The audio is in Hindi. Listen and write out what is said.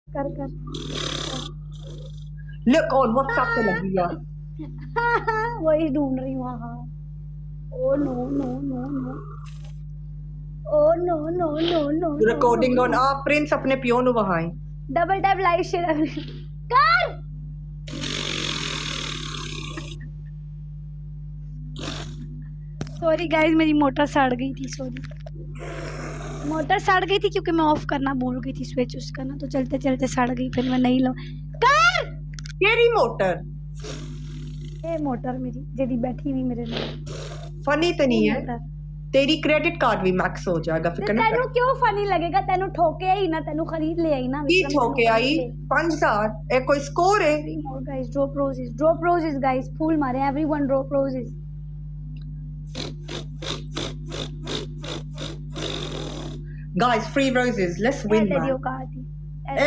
कर कर Look on WhatsApp पे लगी यार. वही ढूंढ रही हूँ हाँ oh no no no no oh no no no no Recording on आ प्रिंस अपने पियो नु वहाई. डबल टैप लाइक शेयर कर सॉरी गाइस मेरी मोटर सड़ गई थी सॉरी मोटर सड़ गई थी क्योंकि मैं ऑफ करना भूल गई थी स्विच उसका ना तो चलते चलते सड़ गई फिर मैं नहीं लो कर केरी मोटर. ये मोटर मेरी जेडी बैठी हुई मेरे ਨਾਲ फनी तो नहीं है. मोटर तेरी क्रेडिट कार्ड भी मैक्स हो जाएगा फिर कहना तेनू क्यों फनी लगेगा तेनू ठोके ही ना तेनू खरीद ले आई ना की विक्रम ठोके आई 5000 एक कोई स्कोर है. more guys drop roses guys फूल मारे everyone drop roses Guys, free roses. Let's win, तेरी man. औकात ही